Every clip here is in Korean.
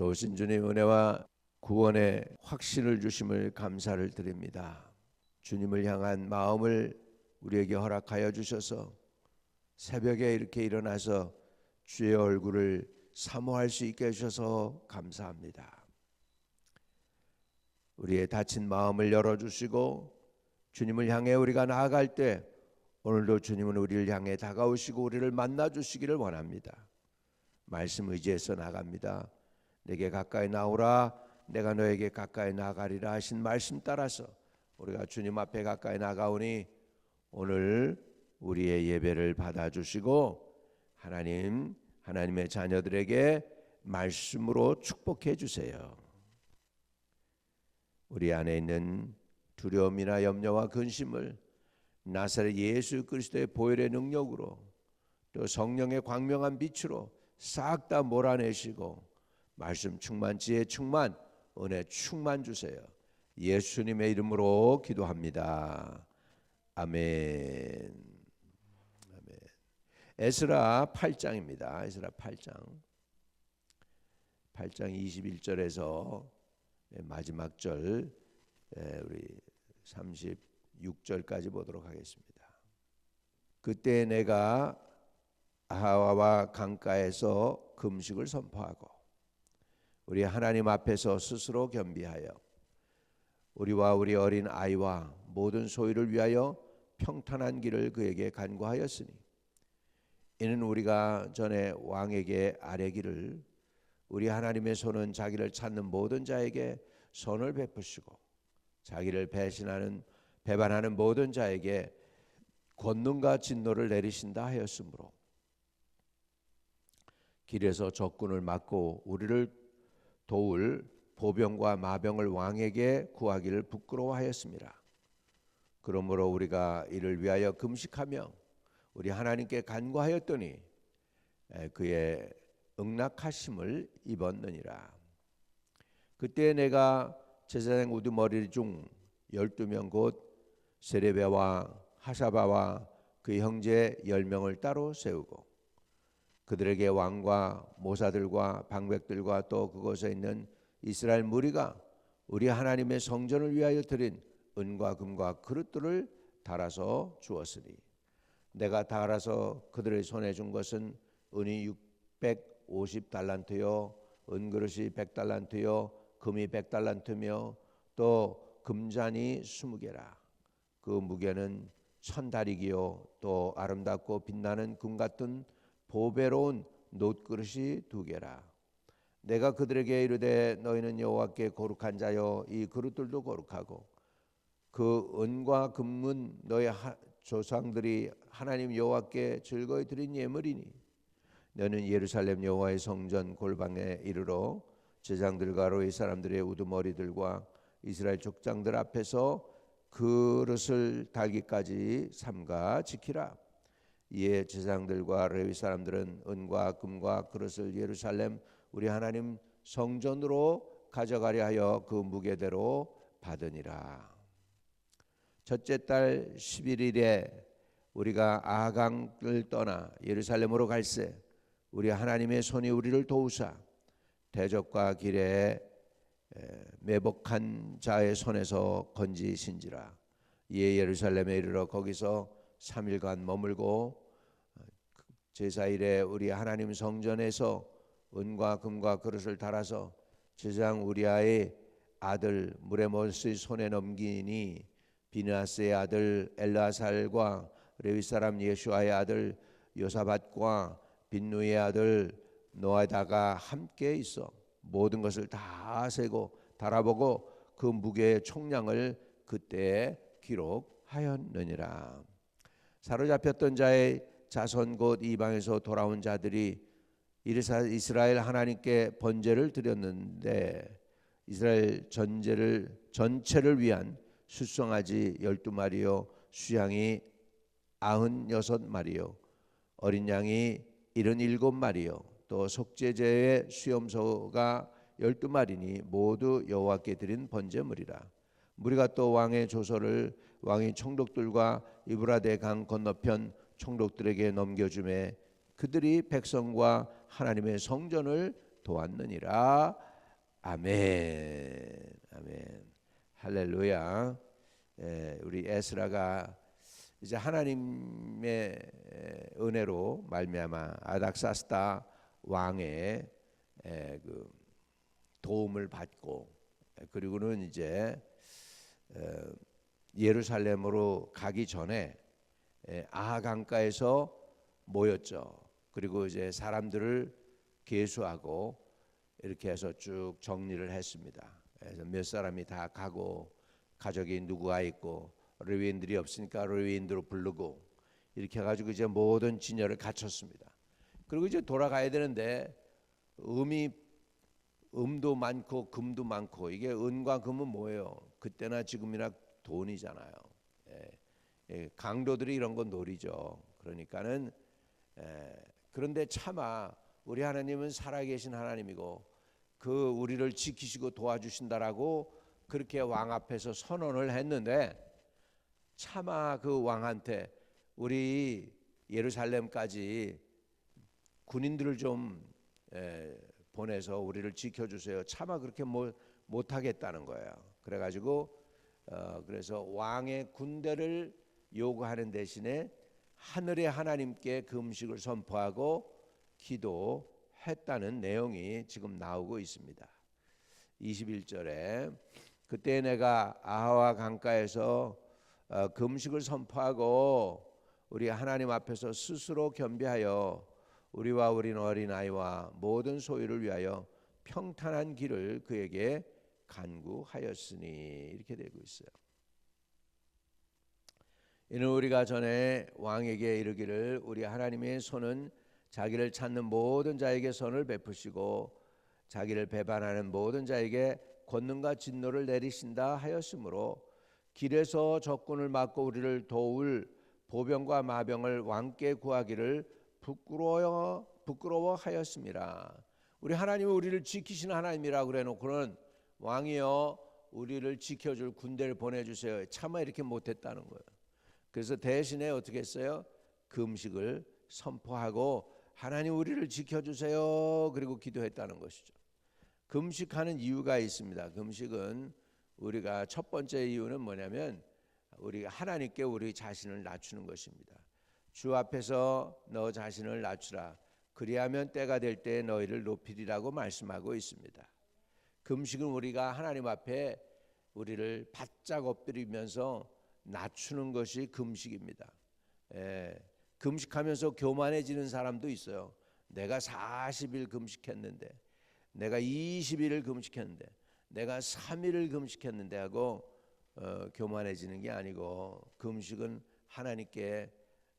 좋으신 주님 은혜와 구원의 확신을 주심을 감사를 드립니다. 주님을 향한 마음을 우리에게 허락하여 주셔서 새벽에 이렇게 일어나서 주의 얼굴을 사모할 수 있게 해주셔서 감사합니다. 우리의 닫힌 마음을 열어주시고 주님을 향해 우리가 나아갈 때 오늘도 주님은 우리를 향해 다가오시고 우리를 만나주시기를 원합니다. 말씀 의지해서 나갑니다. 내게 가까이 나오라 내가 너에게 가까이 나가리라 하신 말씀 따라서 우리가 주님 앞에 가까이 나가오니 오늘 우리의 예배를 받아주시고 하나님의 자녀들에게 말씀으로 축복해 주세요. 우리 안에 있는 두려움이나 염려와 근심을 나사렛 예수 그리스도의 보혈의 능력으로 또 성령의 광명한 빛으로 싹 다 몰아내시고 말씀 충만, 지혜 충만, 은혜 충만 주세요. 예수님의 이름으로 기도합니다. 아멘. 아멘. 에스라 8장입니다. 에스라 8장 21절에서 마지막 절 우리 36절까지 보도록 하겠습니다. 그때 내가 아하와 강가에서 금식을 선포하고 우리 하나님 앞에서 스스로 겸비하여 우리와 우리 어린 아이와 모든 소유를 위하여 평탄한 길을 그에게 간구하였으니 이는 우리가 전에 왕에게 아뢰기를 우리 하나님의 손은 자기를 찾는 모든 자에게 선을 베푸시고 자기를 배반하는 모든 자에게 권능과 진노를 내리신다 하였으므로 길에서 적군을 막고 우리를 도울 보병과 마병을 왕에게 구하기를 부끄러워하였습니다. 그러므로 우리가 이를 위하여 금식하며 우리 하나님께 간구하였더니 그의 응낙하심을 입었느니라. 그때 내가 제사장 우두머리 중 12명 곧 세레베와 하사바와 그 형제 10명을 따로 세우고 그들에게 왕과 모사들과 방백들과 또 그곳에 있는 이스라엘 무리가 우리 하나님의 성전을 위하여 드린 은과 금과 그릇들을 달아서 주었으니 내가 달아서 그들의 손에 준 것은 은이 650달란트요 은그릇이 100달란트요 금이 100달란트며 또 금잔이 20개라. 그 무게는 1000다리기요 또 아름답고 빛나는 금 같은 보배로운 놋그릇이 2개라. 내가 그들에게 이르되 너희는 여호와께 거룩한 자여 이 그릇들도 거룩하고 그 은과 금은 너희 조상들이 하나님 여호와께 즐거이 드린 예물이니 너는 예루살렘 여호와의 성전 골방에 이르러 제장들과 레위 사람들의 우두머리들과 이스라엘 족장들 앞에서 그릇을 달기까지 삼가 지키라. 이에 제사장들과 레위 사람들은 은과 금과 그릇을 예루살렘 우리 하나님 성전으로 가져가려 하여 그 무게대로 받으니라. 첫째 달 11일에 우리가 아강을 떠나 예루살렘으로 갈새 우리 하나님의 손이 우리를 도우사 대적과 길에 매복한 자의 손에서 건지신지라. 이에 예루살렘에 이르러 거기서 3일간 머물고 제사일에 우리 하나님 성전에서 은과 금과 그릇을 달아서 제사장 우리아의 아들 무레모스의 손에 넘기니 비느하스의 아들 엘라살과 레위 사람 예수아의 아들 요사밧과 빈누의 아들 노아다가 함께 있어 모든 것을 다 세고 달아보고 그 무게의 총량을 그때 기록하였느니라. 사로잡혔던 자의 자손 곧 이방에서 돌아온 자들이 이스라엘 하나님께 번제를 드렸는데 이스라엘 전체를 위한 숫송아지 12마리요 수양이 96마리요 어린 양이 77마리요 또 속죄제의 수염소가 12마리니 모두 여호와께 드린 번제물이라. 무리가 또 왕의 조서를 왕이 총독들과 이브라데 강 건너편 총독들에게 넘겨주매 그들이 백성과 하나님의 성전을 도왔느니라. 아멘. 아멘. 할렐루야. 우리 에스라가 이제 하나님의 은혜로 말미암아 아닥사스다 왕의 그 도움을 받고, 그리고는 이제 예루살렘으로 가기 전에 아하 강가에서 모였죠. 그리고 이제 사람들을 계수하고 이렇게 해서 쭉 정리를 했습니다. 그래서 몇 사람이 다 가고, 가족이 누구가 있고, 레위인들이 없으니까 레위인들을 부르고, 이렇게 해가지고 이제 모든 진열을 갖췄습니다. 그리고 이제 돌아가야 되는데 음도 많고 금도 많고, 이게 은과 금은 뭐예요? 그때나 지금이나 돈이잖아요. 강도들이 이런 건 노리죠. 그러니까는 그런데 차마 우리 하나님은 살아계신 하나님이고 그 우리를 지키시고 도와주신다라고 그렇게 왕 앞에서 선언을 했는데, 차마 그 왕한테 우리 예루살렘까지 군인들을 좀 보내서 우리를 지켜주세요. 차마 그렇게 못하겠다는 거예요. 그래가지고 그래서 왕의 군대를 요구하는 대신에 하늘의 하나님께 그 음식을 선포하고 기도했다는 내용이 지금 나오고 있습니다. 21절에 그때 내가 아하와 강가에서 그 음식을 선포하고 우리 하나님 앞에서 스스로 겸비하여 우리와 우리 어린아이와 모든 소유를 위하여 평탄한 길을 그에게 간구하였으니, 이렇게 되고 있어요. 이는 우리가 전에 왕에게 이르기를 우리 하나님의 손은 자기를 찾는 모든 자에게 선을 베푸시고 자기를 배반하는 모든 자에게 권능과 진노를 내리신다 하였으므로 길에서 적군을 막고 우리를 도울 보병과 마병을 왕께 구하기를 부끄러워하였습니다. 우리 하나님은 우리를 지키시는 하나님이라고 그래놓고는 왕이여 우리를 지켜줄 군대를 보내주세요, 차마 이렇게 못했다는 거예요. 그래서 대신에 어떻게 했어요? 금식을 선포하고 하나님 우리를 지켜주세요 그리고 기도했다는 것이죠. 금식하는 이유가 있습니다. 금식은 우리가 첫 번째 이유는 뭐냐면 우리 하나님께 우리 자신을 낮추는 것입니다. 주 앞에서 너 자신을 낮추라, 그리하면 때가 될 때 너희를 높이리라고 말씀하고 있습니다. 금식은 우리가 하나님 앞에 우리를 바짝 엎드리면서 낮추는 것이 금식입니다. 금식하면서 교만해지는 사람도 있어요. 내가 40일 금식했는데, 내가 20일을 금식했는데, 내가 3일을 금식했는데 하고 교만해지는 게 아니고, 금식은 하나님께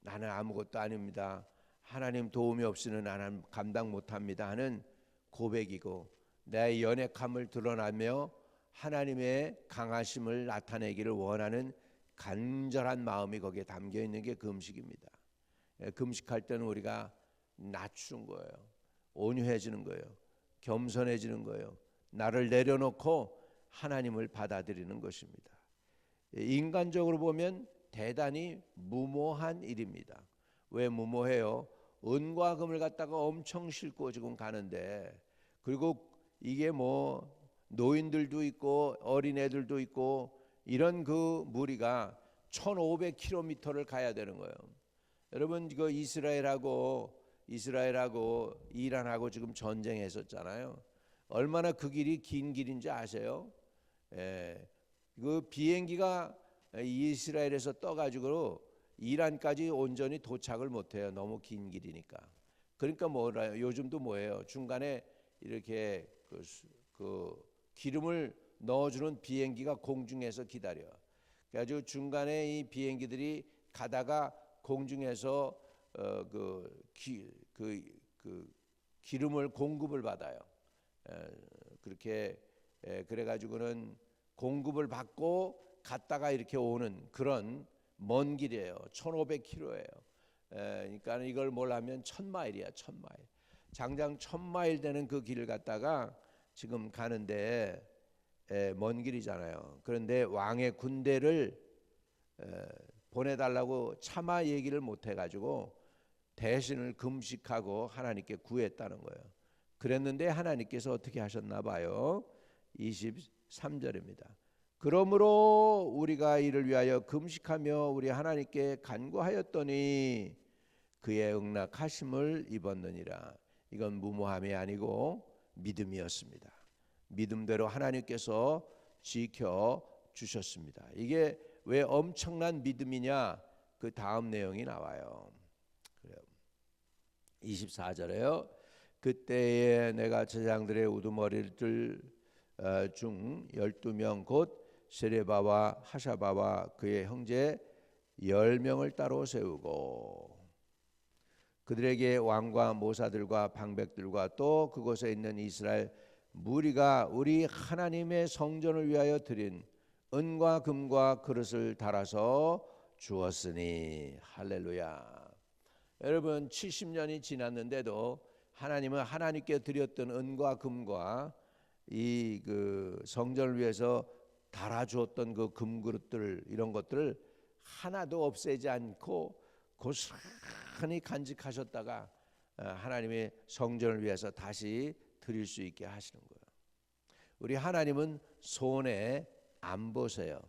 나는 아무것도 아닙니다, 하나님 도움이 없이는 나는 감당 못합니다 하는 고백이고, 내 연약함을 드러나며 하나님의 강하심을 나타내기를 원하는 간절한 마음이 거기에 담겨 있는 게 금식입니다. 금식할 때는 우리가 낮추는 거예요. 온유해지는 거예요. 겸손해지는 거예요. 나를 내려놓고 하나님을 받아들이는 것입니다. 인간적으로 보면 대단히 무모한 일입니다. 왜 무모해요? 은과 금을 갖다가 엄청 싣고 지금 가는데, 그리고 이게 뭐 노인들도 있고 어린애들도 있고 이런 그 무리가 1500km를 가야 되는 거예요. 여러분, 그 이스라엘하고 이란하고 지금 전쟁했었잖아요. 얼마나 그 길이 긴 길인지 아세요? 그 비행기가 이스라엘에서 떠가지고 이란까지 온전히 도착을 못해요. 너무 긴 길이니까. 그러니까 뭐라 요즘도 뭐예요? 중간에 이렇게 그 기름을 넣어주는 비행기가 공중에서 기다려. 그래가지고 중간에 이 비행기들이 가다가 공중에서 기름을 공급을 받아요. 그렇게 그래가지고는 공급을 받고 갔다가 이렇게 오는 그런 먼 길이에요. 1500km예요. 그러니까 이걸 뭘 하면 1000마일이야. 1000마일. 장장 1000마일 되는 그 길을 갔다가 지금 가는데 먼 길이잖아요. 그런데 왕의 군대를 보내달라고 차마 얘기를 못 해가지고 대신을 금식하고 하나님께 구했다는 거예요. 그랬는데 하나님께서 어떻게 하셨나 봐요. 23절입니다. 그러므로 우리가 이를 위하여 금식하며 우리 하나님께 간구하였더니 그의 응낙하심을 입었느니라. 이건 무모함이 아니고 믿음이었습니다. 믿음대로 하나님께서 지켜 주셨습니다. 이게 왜 엄청난 믿음이냐? 그 다음 내용이 나와요. 24절에요. 그때에 내가 제장들의 우두머리들 중 12명 곧 세레바와 하샤바와 그의 형제 10명을 따로 세우고 그들에게 왕과 모사들과 방백들과 또 그곳에 있는 이스라엘 무리가 우리 하나님의 성전을 위하여 드린 은과 금과 그릇을 달아서 주었으니 할렐루야. 여러분 70년이 지났는데도 하나님은 하나님께 드렸던 은과 금과 이 그 성전을 위해서 달아주었던 그 금그릇들 이런 것들을 하나도 없애지 않고 고스란히 간직하셨다가 하나님의 성전을 위해서 다시 드릴 수 있게 하시는 거예요. 우리 하나님은 손해 안 보세요.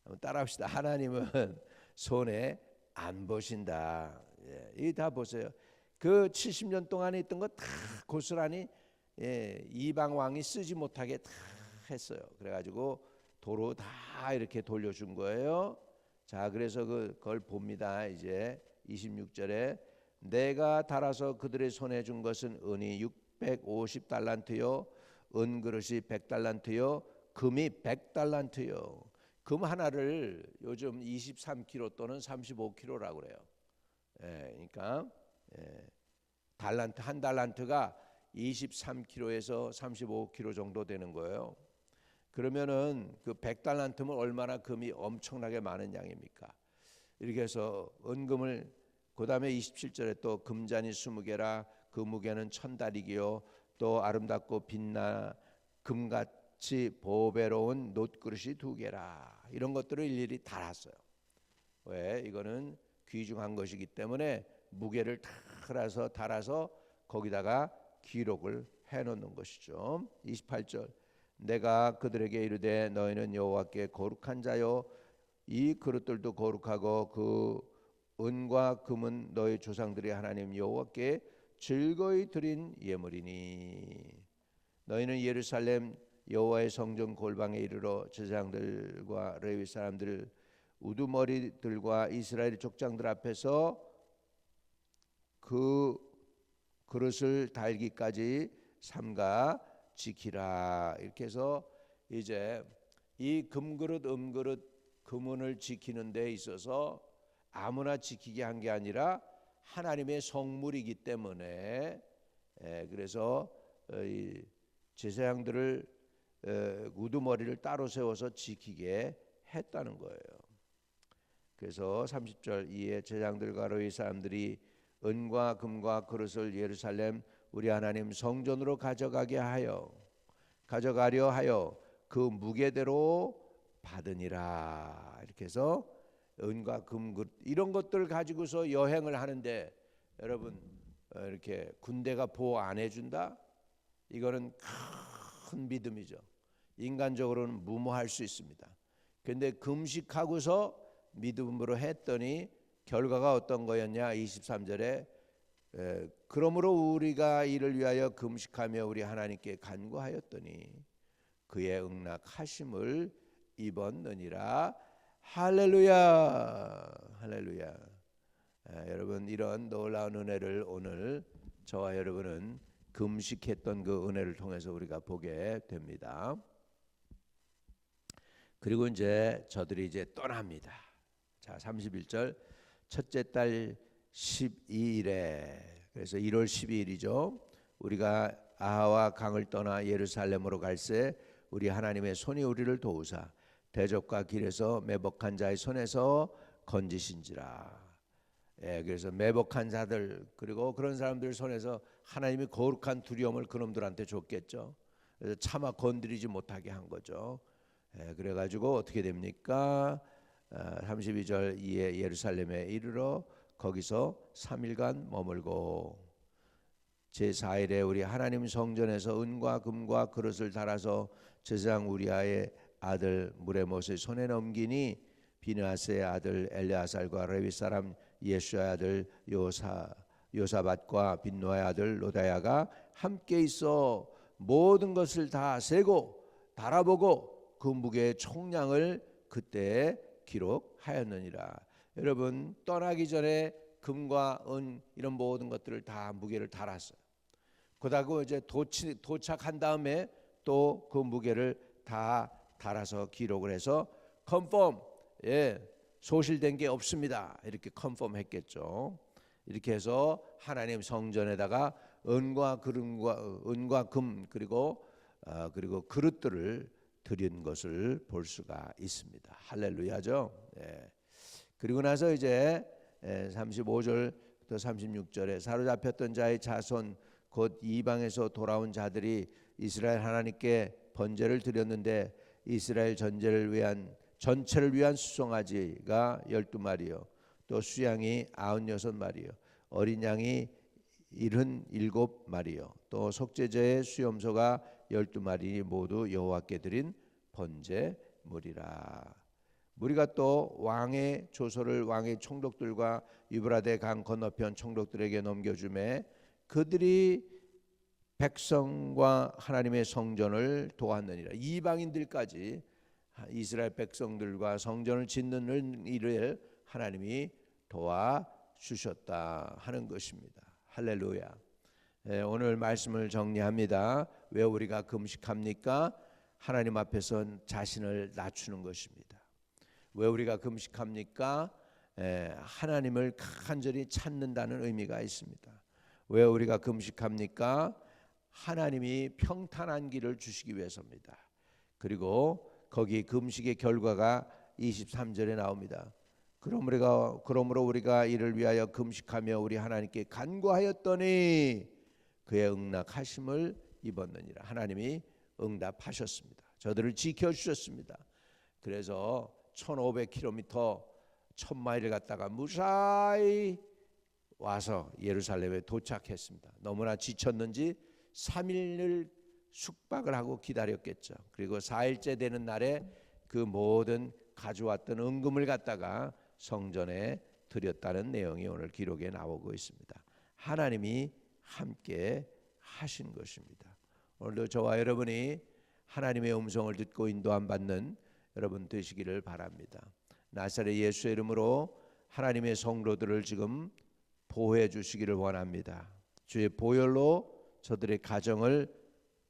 한번 따라합시다. 하나님은 손해 안 보신다. 이 다 보세요. 그 70년 동안에 있던 거 다 고스란히 이방 왕이 쓰지 못하게 다 했어요. 그래가지고 도로 다 이렇게 돌려준 거예요. 자, 그래서 그걸 봅니다. 이제 26절에 내가 달아서 그들의 손에 준 것은 은이 650달란트요, 은그릇이 100달란트요, 금이 100달란트요. 금 하나를 요즘 23kg 또는 35kg라고 그래요. 그러니까 달란트 한 달란트가 23kg에서 35kg 정도 되는 거예요. 그러면은 그 100달란트면 얼마나 금이 엄청나게 많은 양입니까? 이렇게 해서 은금을 그다음에 27절에 또 금잔이 20개라 그 무게는 1000다리기요 또 아름답고 빛나 금같이 보배로운 놋그릇이 2개라. 이런 것들을 일일이 달았어요. 왜? 이거는 귀중한 것이기 때문에 무게를 달아서 거기다가 기록을 해놓는 것이죠. 28절 내가 그들에게 이르되 너희는 여호와께 거룩한 자요 이 그릇들도 거룩하고 그 은과 금은 너희 조상들이 하나님 여호와께 즐거이 드린 예물이니 너희는 예루살렘 여호와의 성전 골방에 이르러 제사장들과 레위 사람들 우두머리들과 이스라엘 족장들 앞에서 그 그릇을 달기까지 삼가 지키라. 이렇게 해서 이제 이 금그릇 은그릇 금은을 지키는 데 있어서 아무나 지키게 한 게 아니라 하나님의 성물이기 때문에 그래서 이 제사장들을 우두머리를 따로 세워서 지키게 했다는 거예요. 그래서 30절 이에 제사장들과 레위 사람들이 은과 금과 그릇을 예루살렘 우리 하나님 성전으로 가져가려 하여 그 무게대로 받으니라. 이렇게 해서 은과 금 이런 것들을 가지고서 여행을 하는데 여러분 이렇게 군대가 보호 안 해준다? 이거는 큰 믿음이죠. 인간적으로는 무모할 수 있습니다. 그런데 금식하고서 믿음으로 했더니 결과가 어떤 거였냐? 23절에 그러므로 우리가 이를 위하여 금식하며 우리 하나님께 간구하였더니 그의 응낙하심을 입었느니라. 할렐루야. 할렐루야. 여러분 이런 놀라운 은혜를 오늘 저와 여러분은 금식했던 그 은혜를 통해서 우리가 보게 됩니다. 그리고 이제 저들이 이제 떠납니다. 자, 31절 첫째 달 12일에 그래서 1월 12일이죠. 우리가 아하와 강을 떠나 예루살렘으로 갈새 우리 하나님의 손이 우리를 도우사 대적과 길에서 매복한 자의 손에서 건지신지라. 그래서 매복한 자들 그리고 그런 사람들 손에서 하나님이 거룩한 두려움을 그놈들한테 줬겠죠. 그래서 차마 건드리지 못하게 한 거죠. 그래가지고 어떻게 됩니까? 32절 이에 예루살렘에 이르러 거기서 3일간 머물고 제4일에 우리 하나님 성전에서 은과 금과 그릇을 달아서 제사장 우리아의 아들 무레못의 손에 넘기니 비느하스의 아들 엘레아살과 레위 사람 예수의 아들 요사밧과 빈노의 아들 노다야가 함께 있어 모든 것을 다 세고 달아보고 그 무게의 총량을 그때 기록하였느니라. 여러분, 떠나기 전에 금과 은 이런 모든 것들을 다 무게를 달았어요. 그러고 이제 도착한 다음에 또 그 무게를 다 달아서 기록을 해서 컨펌, 소실된 게 없습니다. 이렇게 컨펌했겠죠. 이렇게 해서 하나님 성전에다가 은과 금 그리고 그릇들을 드린 것을 볼 수가 있습니다. 할렐루야죠. 그리고 나서 이제 35절부터 36절에 사로잡혔던 자의 자손 곧 이방에서 돌아온 자들이 이스라엘 하나님께 번제를 드렸는데 이스라엘 전체를 위한 수송아지가 12마리요 또 수양이 96마리요 어린 양이 77마리요 또 속죄제의 수염소가 12마리 모두 여호와께 드린 번제물이라. 우리가 또 왕의 조서를 왕의 총독들과 유브라데 강 건너편 총독들에게 넘겨주매 그들이 백성과 하나님의 성전을 도왔느니라. 이방인들까지 이스라엘 백성들과 성전을 짓는 일을 하나님이 도와주셨다 하는 것입니다. 할렐루야. 오늘 말씀을 정리합니다. 왜 우리가 금식합니까? 하나님 앞에서 자신을 낮추는 것입니다. 왜 우리가 금식합니까? 하나님을 간절히 찾는다는 의미가 있습니다. 왜 우리가 금식합니까? 하나님이 평탄한 길을 주시기 위해서입니다. 그리고 거기 금식의 결과가 23절에 나옵니다. 그러므로 우리가 이를 위하여 금식하며 우리 하나님께 간구하였더니 그의 응답하심을 입었느니라. 하나님이 응답하셨습니다. 저들을 지켜주셨습니다. 그래서 1500km 1000마일을 갔다가 무사히 와서 예루살렘에 도착했습니다. 너무나 지쳤는지 3일을 숙박을 하고 기다렸겠죠. 그리고 4일째 되는 날에 그 모든 가져왔던 은금을 갖다가 성전에 드렸다는 내용이 오늘 기록에 나오고 있습니다. 하나님이 함께 하신 것입니다. 오늘도 저와 여러분이 하나님의 음성을 듣고 인도함 받는 여러분 되시기를 바랍니다. 나사렛 예수의 이름으로 하나님의 성도들을 지금 보호해 주시기를 원합니다. 주의 보혈로 저들의 가정을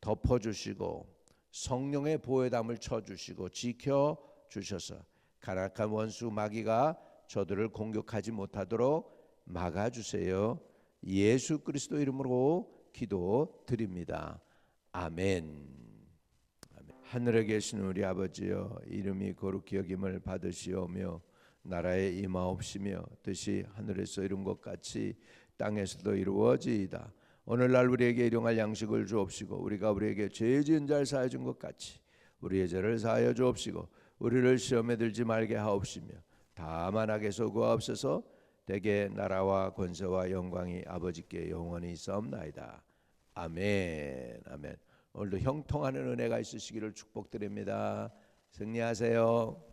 덮어주시고 성령의 보호담을 쳐주시고 지켜주셔서 가락한 원수 마귀가 저들을 공격하지 못하도록 막아주세요. 예수 그리스도 이름으로 기도드립니다. 아멘. 하늘에 계신 우리 아버지여, 이름이 거룩히 여김을 받으시오며 나라에 임하옵시며 뜻이 하늘에서 이룬 것 같이 땅에서도 이루어지이다. 오늘날 우리에게 일용할 양식을 주옵시고 우리가 우리에게 죄 지은 자를 사하여 준 것 같이 우리의 죄를 사하여 주옵시고 우리를 시험에 들지 말게 하옵시며 다만 악에서 구하옵소서. 대개 나라와 권세와 영광이 아버지께 영원히 있사옵나이다. 아멘. 아멘. 오늘도 형통하는 은혜가 있으시기를 축복드립니다. 승리하세요.